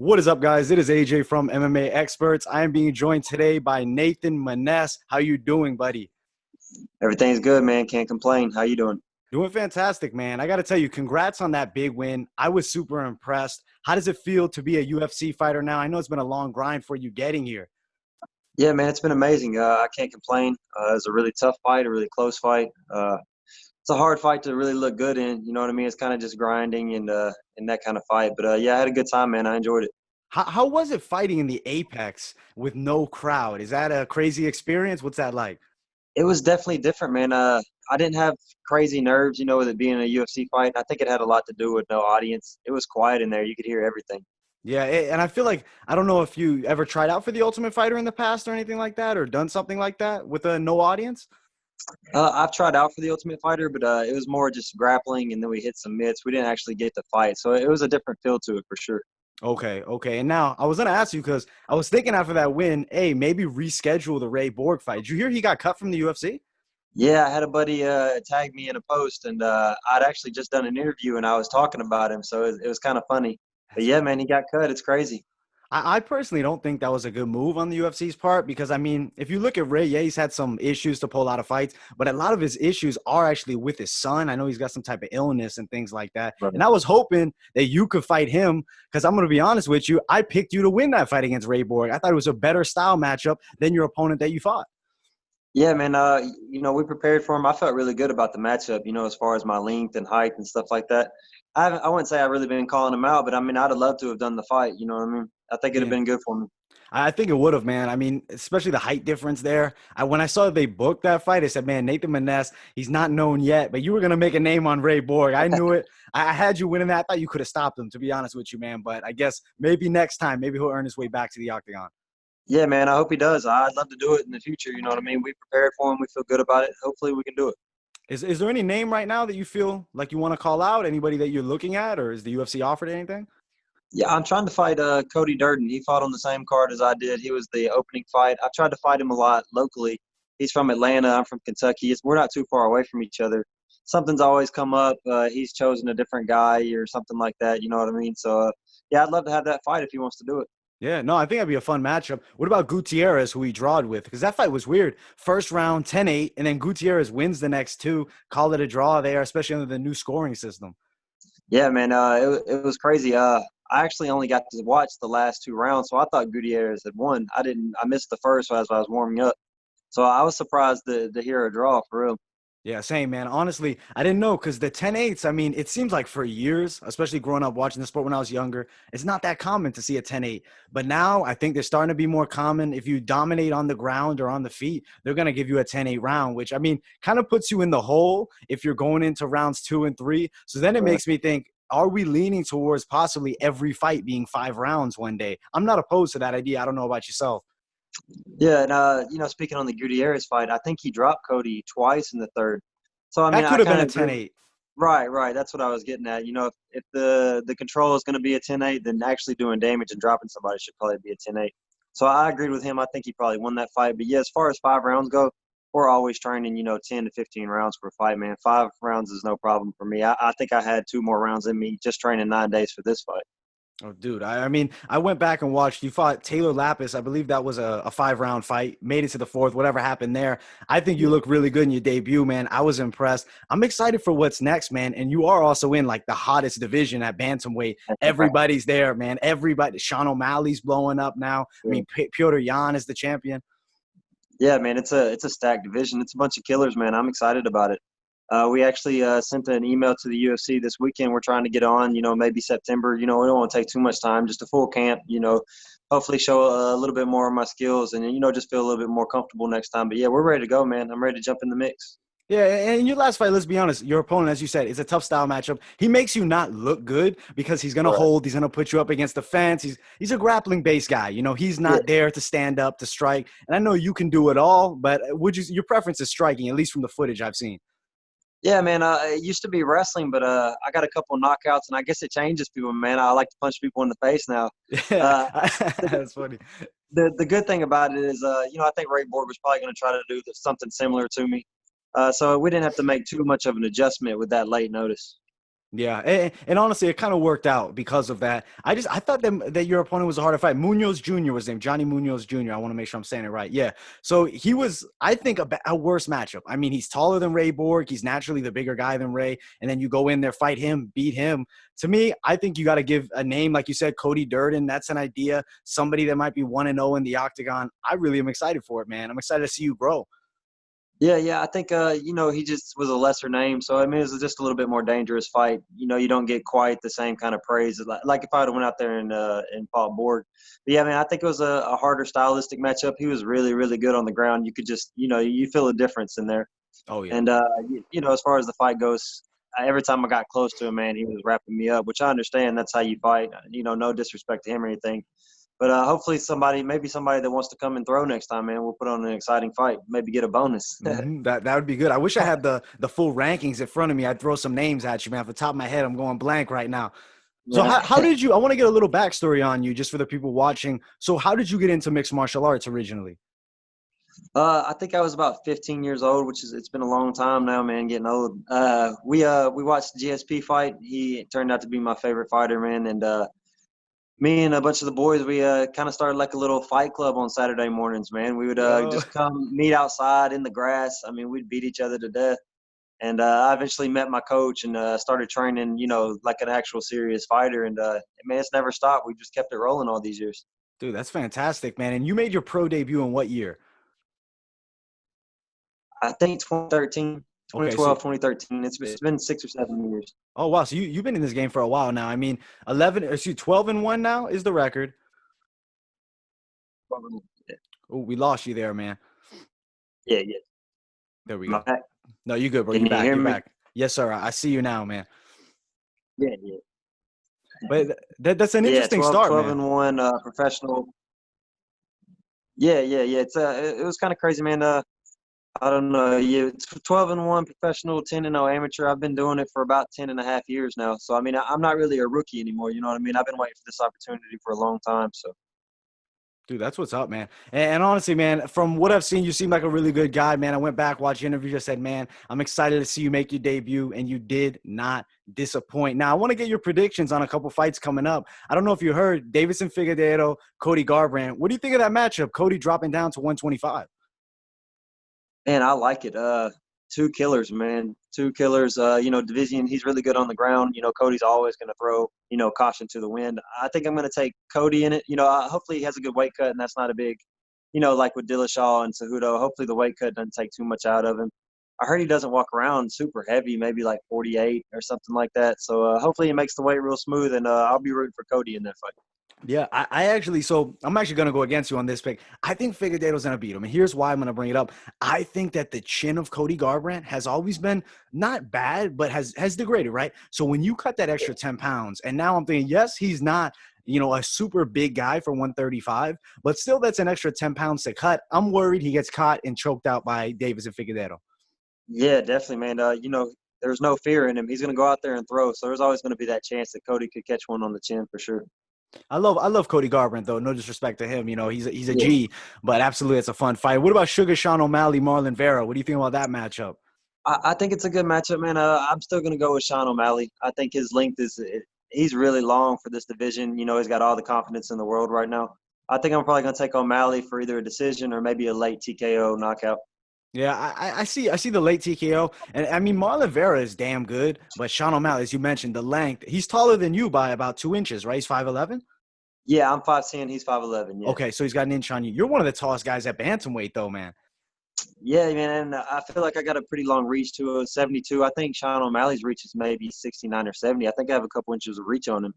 What is up, guys? It is AJ from MMA Experts. I am being joined today by Nathan Maness. How you doing, buddy? Everything's good, man. Can't complain. How you doing? Doing fantastic, man. I got to tell you, congrats on that big win. I was super impressed. How does it feel to be a UFC fighter now? I know it's been a long grind for you getting here. Yeah, man, it's been amazing. I can't complain. It was a really tough fight, a really close fight. It's a hard fight to really look good in. You know what I mean? It's kind of just grinding and that kind of fight. But yeah, I had a good time, man. I enjoyed it. How was it fighting in the Apex with no crowd? Is that a crazy experience? What's that like? It was definitely different, man. I didn't have crazy nerves, with it being a UFC fight. I think it had a lot to do with no audience. It was quiet in there. You could hear everything. Yeah, and I feel like I don't know if you ever tried out for the Ultimate Fighter in the past or anything like that, or done something like that with a no audience. I've tried out for the Ultimate Fighter, but it was more just grappling, and then we hit some mitts. We didn't actually get to fight, so it was a different feel to it for sure. Okay. And now I was gonna ask you because I was thinking after that win, hey, maybe reschedule the Ray Borg fight. Did you hear he got cut from the UFC? Yeah, I had a buddy tag me in a post, and I'd actually just done an interview, and I was talking about him, so it was kind of funny. But That's yeah, man, he got cut. It's crazy. I personally don't think that was a good move on the UFC's part because I mean, if you look at Ray, yeah, he's had some issues to pull out of fights, but a lot of his issues are actually with his son. I know he's got some type of illness and things like that. Right. And I was hoping that you could fight him because I'm going to be honest with you, I picked you to win that fight against Ray Borg. I thought it was a better style matchup than your opponent that you fought. Yeah, man. We prepared for him. I felt really good about the matchup. As far as my length and height and stuff like that. I wouldn't say I've really been calling him out, but I mean, I'd have loved to have done the fight. You know what I mean? I think it'd have Yeah. been good for me. I think it would have, man. I mean, especially the height difference there. When I saw they booked that fight, I said, man, Nathan Maness, he's not known yet, but you were going to make a name on Ray Borg. I knew it. I had you winning that. I thought you could have stopped him, to be honest with you, man. But I guess maybe next time, maybe he'll earn his way back to the octagon. Yeah, man. I hope he does. I'd love to do it in the future. You know what I mean? We prepared for him. We feel good about it. Hopefully, we can do it. Is there any name right now that you feel like you want to call out? Anybody that you're looking at, or is the UFC offered anything? Yeah, I'm trying to fight Cody Durden. He fought on the same card as I did. He was the opening fight. I've tried to fight him a lot locally. He's from Atlanta. I'm from Kentucky. We're not too far away from each other. Something's always come up. He's chosen a different guy or something like that. You know what I mean? So, yeah, I'd love to have that fight if he wants to do it. Yeah, no, I think that'd be a fun matchup. What about Gutierrez, who he drawed with? Because that fight was weird. First round, 10-8, and then Gutierrez wins the next two. Call it a draw there, especially under the new scoring system. Yeah, man, it was crazy. I actually only got to watch the last two rounds, so I thought Gutierrez had won. I didn't. I missed the first as I was warming up, so I was surprised to hear a draw for real. Yeah, same, man. Honestly, I didn't know because the 10-8s, I mean, it seems like for years, especially growing up watching the sport when I was younger, it's not that common to see a 10-8. But now I think they're starting to be more common. If you dominate on the ground or on the feet, they're going to give you a 10-8 round, which I mean, kind of puts you in the hole if you're going into rounds 2 and 3. So then it Right. makes me think, are we leaning towards possibly every fight being 5 rounds one day? I'm not opposed to that idea. I don't know about yourself. Yeah, and speaking on the Gutierrez fight, I think he dropped Cody twice in the third. So I mean, That I could have been kind a of agree. 10-8. Right, right. That's what I was getting at. If the control is going to be a 10-8, then actually doing damage and dropping somebody should probably be a 10-8. So I agreed with him. I think he probably won that fight. But yeah, as far as 5 rounds go, we're always training, 10 to 15 rounds for a fight, man. 5 rounds is no problem for me. I think I had 2 more rounds in me just training 9 days for this fight. Oh, dude. I mean, I went back and watched. You fought Taylor Lapis. I believe that was a 5 round fight. Made it to the fourth, whatever happened there. I think you look really good in your debut, man. I was impressed. I'm excited for what's next, man. And you are also in like the hottest division at bantamweight. Everybody's there, man. Everybody. Sean O'Malley's blowing up now. I mean, Piotr Jan is the champion. Yeah, man, it's a stacked division. It's a bunch of killers, man. I'm excited about it. We actually sent an email to the UFC this weekend. We're trying to get on, maybe September. We don't want to take too much time, just a full camp, hopefully show a little bit more of my skills and, just feel a little bit more comfortable next time. But, yeah, we're ready to go, man. I'm ready to jump in the mix. Yeah, and your last fight, let's be honest, your opponent, as you said, is a tough style matchup. He makes you not look good because he's gonna Right. hold, he's gonna put you up against the fence. He's a grappling based guy. He's Yeah. not there to stand up, to strike. And I know you can do it all, but your preference is striking, at least from the footage I've seen. Yeah, man. It used to be wrestling, but I got a couple knockouts, and I guess it changes people, man. I like to punch people in the face now. Yeah, Uh, the, that's funny. the good thing about it is, I think Ray Borg was probably going to try to do something similar to me. So we didn't have to make too much of an adjustment with that late notice. Yeah, and honestly, it kind of worked out because of that. I thought that your opponent was a harder fight. Munoz Jr. was named Johnny Munoz Jr. I want to make sure I'm saying it right. Yeah, so he was, I think, a worse matchup. I mean, he's taller than Ray Borg. He's naturally the bigger guy than Ray, and then you go in there, fight him, beat him. To me, I think you got to give a name, like you said, Cody Durden. That's an idea. Somebody that might be 1-0 in the octagon. I really am excited for it, man. I'm excited to see you grow. Yeah, yeah. I think he just was a lesser name, so I mean, it was just a little bit more dangerous fight. You don't get quite the same kind of praise like if I'd have went out there and fought Borg. But yeah, I mean, I think it was a harder stylistic matchup. He was really, really good on the ground. You could just, you feel a difference in there. Oh yeah. And as far as the fight goes, every time I got close to him, man, he was wrapping me up, which I understand. That's how you fight. No disrespect to him or anything. But hopefully maybe somebody that wants to come and throw next time, man, we'll put on an exciting fight. Maybe get a bonus. That would be good. I wish I had the full rankings in front of me. I'd throw some names at you, man. Off the top of my head, I'm going blank right now. So Yeah. how did you? I want to get a little backstory on you, just for the people watching. So how did you get into mixed martial arts originally? I think I was about 15 years old, it's been a long time now, man, getting old. We watched the GSP fight. He turned out to be my favorite fighter, man, and me and a bunch of the boys, we kind of started like a little fight club on Saturday mornings, man. We would Yo, just come meet outside in the grass. I mean, we'd beat each other to death. And I eventually met my coach and started training, like an actual serious fighter. And man, it's never stopped. We just kept it rolling all these years. dude, that's fantastic, man. And you made your pro debut in what year? I think 2013, Okay, so 2012, 2013. It's been 6 or 7 years. oh wow, so you've been in this game for a while now. I mean, 12-1 now is the record. Oh, we lost you there, man. Yeah, yeah. There we go. My, No, you good, bro. can You you back. hear You me? back. Yes, sir. I see you now, man. Yeah, yeah. But that's an Yeah, interesting 12, start, 12 man. and 1 professional. Yeah, yeah, yeah. It was kind of crazy, man. I don't know. Yeah, it's 12 and 1 professional, 10 and 0 amateur. I've been doing it for about 10 and a half years now. So, I mean, I'm not really a rookie anymore. You know what I mean? I've been waiting for this opportunity for a long time. So, Dude, that's what's up, man. And honestly, man, from what I've seen, you seem like a really good guy, man. I went back, watched your interview, just said, man, I'm excited to see you make your debut, and you did not disappoint. Now, I want to get your predictions on a couple fights coming up. I don't know if you heard Davidson Figueiredo, Cody Garbrandt. What do you think of that matchup? Cody dropping down to 125. man, I like it. Two killers, man. Two killers. Division, he's really good on the ground. Cody's always going to throw, caution to the wind. I think I'm going to take Cody in it. Hopefully he has a good weight cut, and that's not a big, like with Dillashaw and Cejudo. Hopefully the weight cut doesn't take too much out of him. I heard he doesn't walk around super heavy, maybe like 48 or something like that. So hopefully he makes the weight real smooth, and I'll be rooting for Cody in that fight. Yeah, I'm actually going to go against you on this pick. I think Figueiredo's going to beat him. And here's why I'm going to bring it up. I think that the chin of Cody Garbrandt has always been not bad, but has degraded, right? So when you cut that extra 10 pounds, and now I'm thinking, yes, he's not, a super big guy for 135, but still that's an extra 10 pounds to cut. I'm worried he gets caught and choked out by Davis and Figueiredo. Yeah, definitely, man. There's no fear in him. He's going to go out there and throw. So there's always going to be that chance that Cody could catch one on the chin for sure. I love Cody Garbrandt though. No disrespect to him. He's a Yeah. G, but absolutely it's a fun fight. What about Sugar Sean O'Malley, Marlon Vera? What do you think about that matchup? I think it's a good matchup, man. I'm still going to go with Sean O'Malley. I think his length he's really long for this division. He's got all the confidence in the world right now. I think I'm probably going to take O'Malley for either a decision or maybe a late TKO knockout. Yeah, I see the late TKO, and I mean Marlon Vera is damn good, but Sean O'Malley, as you mentioned, the length. He's taller than you by about 2 inches, right? He's 5'11". Yeah, I'm 5'10", he's 5'11", yeah. Okay, so he's got an inch on you. You're one of the tallest guys at bantamweight, though, man. Yeah, man, and I feel like I got a pretty long reach to a 72. I think Sean O'Malley's reach is maybe 69 or 70. I think I have a couple inches of reach on him.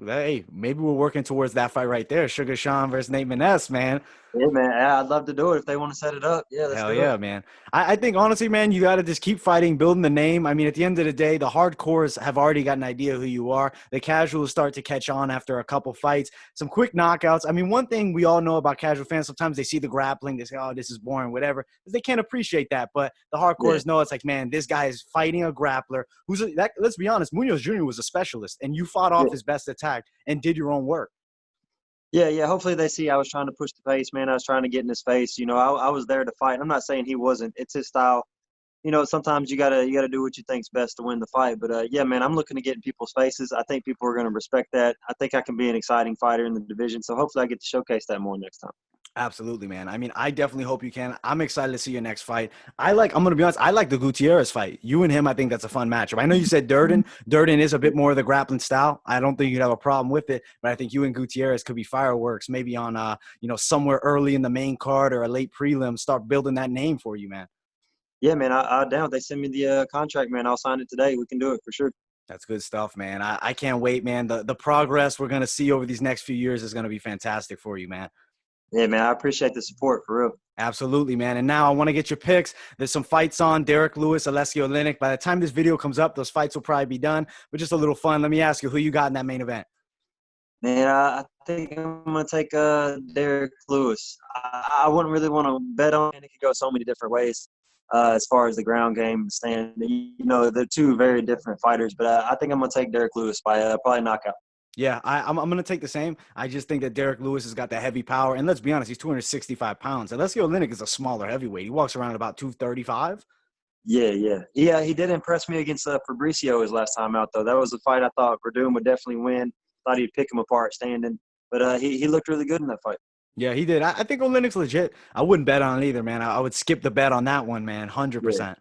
Hey, maybe we're working towards that fight right there, Sugar Sean versus Nate Maness, man. Yeah, man, I'd love to do it if they want to set it up. Yeah, let's Hell do it. yeah, man. I think honestly, man, you got to just keep fighting, building the name. I mean, at the end of the day, the hardcores have already got an idea who you are. The casuals start to catch on after a couple fights, some quick knockouts. I mean, one thing we all know about casual fans, sometimes they see the grappling, they say, oh, this is boring, whatever. They can't appreciate that. But the Yeah. hardcores know it's like, man, this guy is fighting a grappler let's be honest, Munoz Jr. was a specialist, and you fought off Yeah. his best attack and did your own work. Yeah, yeah. Hopefully they see I was trying to push the pace, man. I was trying to get in his face. I was there to fight. I'm not saying he wasn't. It's his style. sometimes you gotta do what you think's best to win the fight. But yeah, man, I'm looking to get in people's faces. I think people are gonna respect that. I think I can be an exciting fighter in the division. So hopefully I get to showcase that more next time. Absolutely, man. I mean, I definitely hope you can. I'm excited to see your next fight. I'm gonna be honest, I like the Gutierrez fight. You and him, I think that's a fun matchup. I know you said Durden. Durden is a bit more of the grappling style. I don't think you'd have a problem with it, but I think you and Gutierrez could be fireworks, maybe on somewhere early in the main card or a late prelim, start building that name for you, man. Yeah, man, I down. They send me the contract, man. I'll sign it today. We can do it for sure. That's good stuff, man. I can't wait, man. The progress we're gonna see over these next few years is gonna be fantastic for you, man. Yeah, man, I appreciate the support for real. Absolutely, man. And now I want to get your picks. There's some fights on. Derek Lewis, Alessio Oleinik. By the time this video comes up, those fights will probably be done. But just a little fun. Let me ask you, who you got in that main event? Man, I think I'm gonna take Derek Lewis. I wouldn't really want to bet on it. It could go so many different ways as far as the ground game stand. They're two very different fighters, but I think I'm gonna take Derek Lewis by probably knockout. Yeah, I'm going to take the same. I just think that Derek Lewis has got that heavy power. And let's be honest, he's 265 pounds. Alessio Oleinik is a smaller heavyweight. He walks around at about 235. Yeah. He did impress me against Fabricio his last time out, though. That was a fight I thought Verdum would definitely win. Thought he'd pick him apart standing, but he looked really good in that fight. Yeah, he did. I think Oleinik's legit. I wouldn't bet on it either, man. I would skip the bet on that one, man. 100%.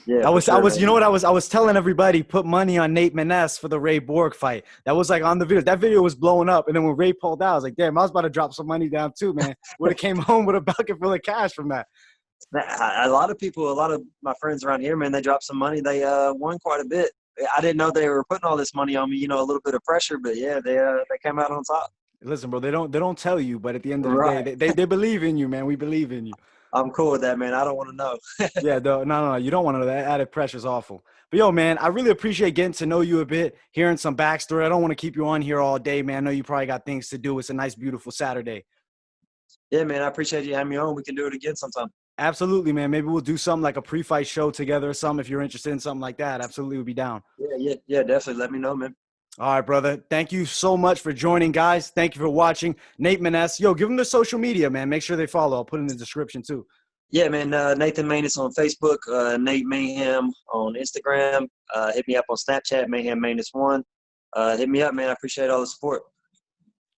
Yeah, I for was, I sure, was, man. you know what? I was telling everybody, put money on Nate Maness for the Ray Borg fight. That was like on the video. That video was blowing up. And then when Ray pulled out, I was like, damn, I was about to drop some money down too, man. Would have came home with a bucket full of cash from that. A lot of people, a lot of my friends around here, man, they dropped some money. They won quite a bit. I didn't know they were putting all this money on me. A little bit of pressure, but yeah, they came out on top. Listen, bro, they don't tell you, but at the end of the day, Right. they believe in you, man. We believe in you. I'm cool with that, man. I don't want to know. Yeah, no, you don't want to know that. Added pressure is awful. But yo, man, I really appreciate getting to know you a bit, hearing some backstory. I don't want to keep you on here all day, man. I know you probably got things to do. It's a nice, beautiful Saturday. Yeah, man, I appreciate you having me on. We can do it again sometime. Absolutely, man. Maybe we'll do something like a pre-fight show together or something if you're interested in something like that. Absolutely, we'll be down. Yeah, definitely. Let me know, man. All right, brother. Thank you so much for joining, guys. Thank you for watching. Nate Maness. Yo, give them the social media, man. Make sure they follow. I'll put it in the description, too. Yeah, man. Nathan Maness on Facebook, Nate Mayhem on Instagram. Hit me up on Snapchat, Mayhem Maness1. Hit me up, man. I appreciate all the support.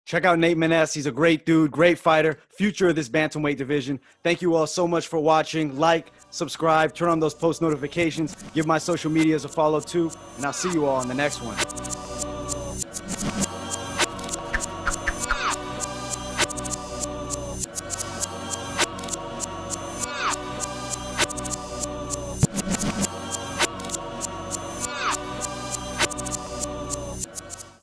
Check out Nate Maness. He's a great dude, great fighter, future of this bantamweight division. Thank you all so much for watching. Like, subscribe, turn on those post notifications. Give my social medias a follow, too. And I'll see you all in the next one.